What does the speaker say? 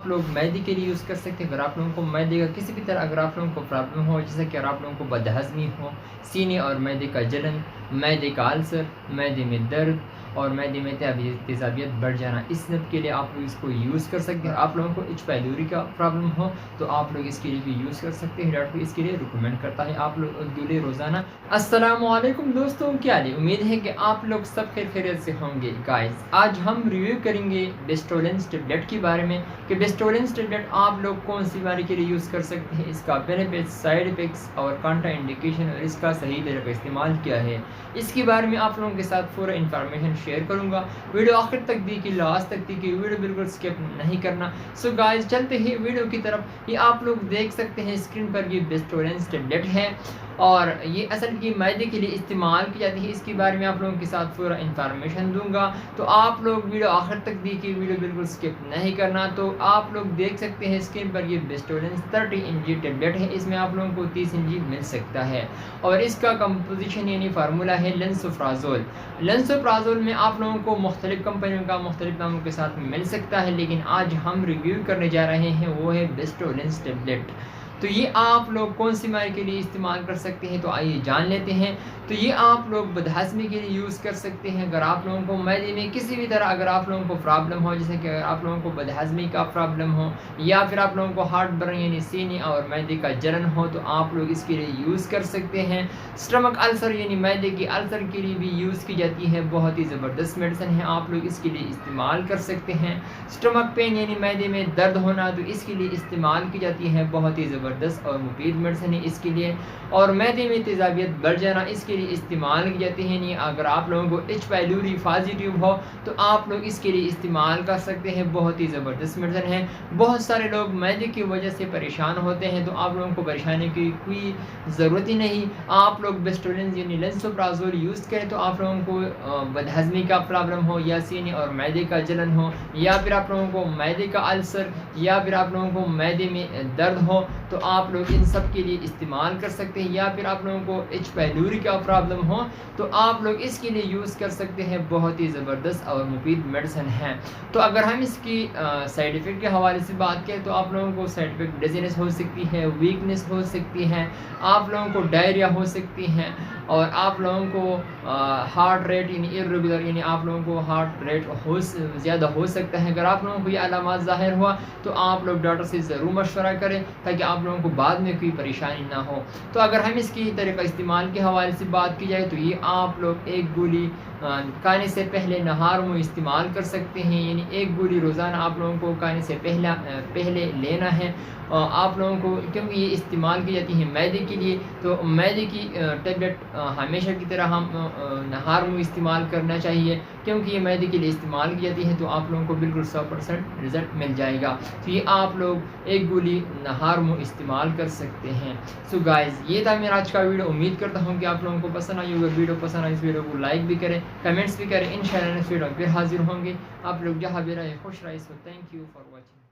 لوگ معدے کے لیے یوز کر سکتے ہیں. اگر آپ لوگوں کو معدے کا کسی بھی طرح اگر آپ لوگوں کو پرابلم ہو، جیسے کہ اگر آپ لوگوں کو بدہضمی ہو، سینے اور معدے کا جلن، معدے کا السر، معدے میں درد اور معدے میں تیزابیت بڑھ جانا، اس سب کے لیے آپ لوگ اس کو یوز کر سکتے ہیں. آپ لوگوں کو ایچ پیلوری کا پرابلم ہو تو آپ لوگ اس کے لیے بھی یوز کر سکتے ہیں. ڈاکٹر اس کے لیے ریکمینڈ کرتا ہے آپ لوگ دولے روزانہ. السلام علیکم دوستوں، کیا حال ہے؟ امید ہے کہ آپ لوگ سب خیریت سے ہوں گے. گائز آج ہم ریویو کریں گے بیسٹولنس ٹیبلیٹ کے بارے میں کہ بیسٹولنس ٹیبلیٹ آپ لوگ کون سی بیماری کے لیے یوز کر سکتے ہیں، اس کا بینیفٹس، سائیڈ افیکٹس اور کانٹرا انڈیکیشن اور اس کا صحیح طریقہ استعمال کیا ہے، اس کے بارے میں آپ لوگوں کے ساتھ پورا انفارمیشن شیئر کروں گا. ویڈیو آخر تک دیکھیے، لاسٹ تک دیکھیے، ویڈیو بالکل اسکپ نہیں کرنا. سو گائز چلتے ہیں ویڈیو کی طرف. یہ آپ لوگ دیکھ سکتے ہیں اسکرین پر، یہ بیسٹولنس ٹیبلیٹ ہے اور یہ اصل کی معدے کے لیے استعمال کی جاتی ہے. اس کے بارے میں آپ لوگوں کے ساتھ پورا انفارمیشن دوں گا، تو آپ لوگ ویڈیو آخر تک دیکھیے، ویڈیو بالکل اسکپ نہیں کرنا. تو آپ لوگ دیکھ سکتے ہیں اسکرین پر، یہ بیسٹولنس 30 mg ٹیبلیٹ ہے. اس میں آپ لوگوں کو 30 mg مل سکتا ہے اور اس کا کمپوزیشن یعنی فارمولہ ہے لنسوپرازول. لنسوپرازول میں آپ لوگوں کو مختلف کمپنیوں کا مختلف ناموں کے ساتھ مل سکتا ہے، لیکن آج ہم ریویو کرنے جا رہے ہیں وہ ہے بیسٹولنس ٹیبلیٹ. تو یہ آپ لوگ کون سی بیماری کے لیے استعمال کر سکتے ہیں، تو آئیے جان لیتے ہیں. تو یہ آپ لوگ بدہضمی کے لیے یوز کر سکتے ہیں. اگر آپ لوگوں کو معدے میں کسی بھی طرح اگر آپ لوگوں کو پرابلم ہو، جیسے کہ اگر آپ لوگوں کو بدہضمی کا پرابلم ہو یا پھر آپ لوگوں کو ہارٹ برن یعنی سینے اور معدے کا جلن ہو، تو آپ لوگ اس کے لیے یوز کر سکتے ہیں. اسٹمک السر یعنی معدے کی السر کے لیے بھی یوز کی جاتی ہے، بہت ہی زبردست میڈیسن ہے، آپ لوگ اس کے لیے استعمال کر سکتے ہیں. اسٹمک پین یعنی معدے میں درد ہونا، تو اس کے لیے استعمال کی جاتی ہے، بہت ہی زبردست اور مفید میڈیسن ہے اس کے لیے. اور معدے میں تیزابیت بڑھ جانا، اس کے لیے استعمال کی جاتی ہے. نہیں اگر آپ لوگوں کو ایچ پیلوری پازیٹیو ہو تو آپ لوگ اس کے لیے استعمال کر سکتے ہیں، بہت ہی زبردست میڈیسن ہے. بہت سارے لوگ معدے کی وجہ سے پریشان ہوتے ہیں، تو آپ لوگوں کو پریشانی کی کوئی ضرورت ہی نہیں. آپ لوگ بیسٹولنس یعنی لنسوپرازول یوز کریں تو آپ لوگوں کو بدہضمی کا پرابلم ہو یا سینے اور معدے کا جلن ہو یا پھر آپ لوگوں کو معدے کا السر یا پھر آپ لوگوں کو معدے میں درد ہو، تو آپ لوگ ان سب کے لیے استعمال کر سکتے ہیں. یا پھر آپ لوگوں کو ایچ پیلوری کا پرابلم ہو تو آپ لوگ اس کے لیے یوز کر سکتے ہیں، بہت ہی زبردست اور مفید میڈیسن ہے. تو اگر ہم اس کی سائیڈ افیکٹ کے حوالے سے بات کریں تو آپ لوگوں کو سائیڈ افیکٹ ڈیزینس ہو سکتی ہے، ویکنس ہو سکتی ہے، آپ لوگوں کو ڈائریا ہو سکتی ہے اور آپ لوگوں کو ہارٹ ریٹ یعنی ارریگولر یعنی آپ لوگوں کو ہارٹ ریٹ زیادہ ہو سکتا ہے. اگر آپ لوگوں کو یہ علامات ظاہر ہوا تو آپ لوگ ڈاکٹر سے ضرور مشورہ کریں تاکہ آپ لوگوں کو بعد میں کوئی پریشانی نہ ہو. تو اگر ہم اس کی طریقہ استعمال کے حوالے سے بات کی جائے تو یہ آپ لوگ ایک گولی کھانے سے پہلے نہار منہ استعمال کر سکتے ہیں، یعنی ایک گولی روزانہ آپ لوگوں کو کھانے سے پہلے لینا ہے. آپ لوگوں کو کیونکہ یہ استعمال کی جاتی ہے معدے کے لیے، تو معدے کی ٹیبلیٹ ہمیشہ کی طرح ہم نہار منہ استعمال کرنا چاہیے، کیونکہ یہ معدے کے لیے استعمال کی جاتی ہے. تو آپ لوگوں کو بالکل 100% رزلٹ مل جائے گا. تو یہ آپ لوگ ایک گولی نہار منہ استعمال کر سکتے ہیں. سو گائز یہ تھا میرا آج کا ویڈیو. امید کرتا ہوں کہ آپ لوگوں کو پسند آئی ہوگا. ویڈیو پسند آئی اس ویڈیو کو لائک بھی کریں، کمنٹس بھی کریں. انشاءاللہ نیکسٹ ویڈیو پھر حاضر ہوں گے. آپ لوگ جہاں بھی رہے خوش رہے. So thank you for watching.